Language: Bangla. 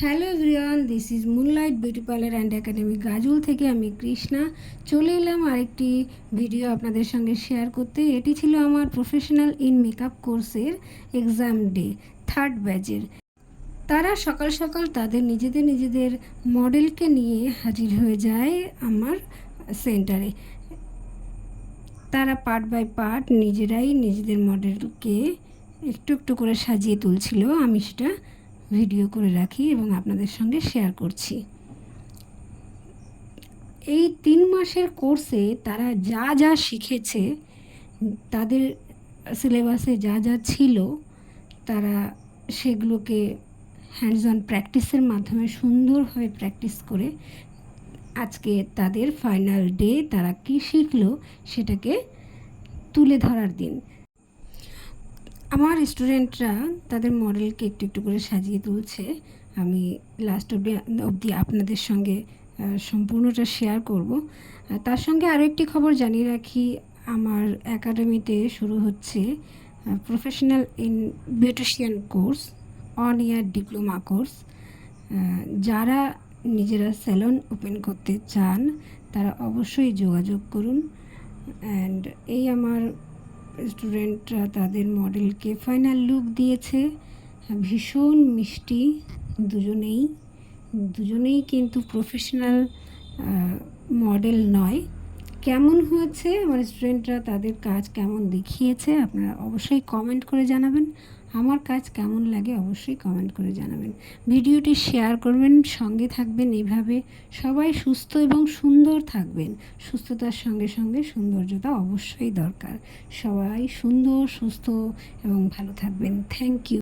Hello everyone, this is moonlight beauty parlour and academy Gajul থেকে আমি কৃষ্ণা চলে এলাম আরেকটি ভিডিও আপনাদের সঙ্গে শেয়ার করতে। এটি ছিল আমার প্রফেশনাল ইন মেকআপ কোর্সের এক্সাম ডে, থার্ড ব্যাচের। তারা সকাল সকাল তাদের নিজেদের মডেলকে নিয়ে হাজির হয়ে যায় আমার সেন্টারে। তারা পার্ট বাই পার্ট নিজেরাই নিজেদের মডেলকে একটু একটু করে সাজিয়ে তুলছিল। আমি সেটা ভিডিও করে রাখি এবং আপনাদের সঙ্গে শেয়ার করছি। এই 3 মাসের কোর্সে তারা যা যা শিখেছে, তাদের সিলেবাসে যা যা ছিল, তারা সেগুলোকে হ্যান্ডস অন প্র্যাকটিসের মাধ্যমে সুন্দরভাবে প্র্যাকটিস করে আজকে তাদের ফাইনাল ডে তারা কী শিখলো সেটাকে তুলে ধরার দিন। আমার স্টুডেন্টরা তাদের মডেলকে একটু একটু করে সাজিয়ে তুলছে। আমি লাস্ট অবধি আপনাদের সঙ্গে সম্পূর্ণটা শেয়ার করব। তার সঙ্গে আরও একটি খবর জানিয়ে রাখি, আমার একাডেমিতে শুরু হচ্ছে professional in beautician course, on year diploma course. যারা নিজেরা স্যালন ওপেন করতে চান তারা অবশ্যই যোগাযোগ করুন। অ্যান্ড এই আমার স্টুডেন্টরা তাদের মডেলকে ফাইনাল লুক দিয়েছে। ভীষণ মিষ্টি দুজনেই কিন্তু প্রফেশনাল মডেল নয়। কেমন হয়েছে আমার স্টুডেন্টরা তাদের কাজ কেমন দেখিয়েছে আপনারা অবশ্যই কমেন্ট করে জানাবেন। আমার কাজ কেমন লাগে অবশ্যই কমেন্ট করে জানাবেন। ভিডিওটি শেয়ার করবেন, সঙ্গে থাকবেন। এইভাবে সবাই সুস্থ এবং সুন্দর থাকবেন। সুস্থতার সঙ্গে সঙ্গে সৌন্দর্যতা অবশ্যই দরকার। সবাই সুন্দর, সুস্থ এবং ভালো থাকবেন। Thank you.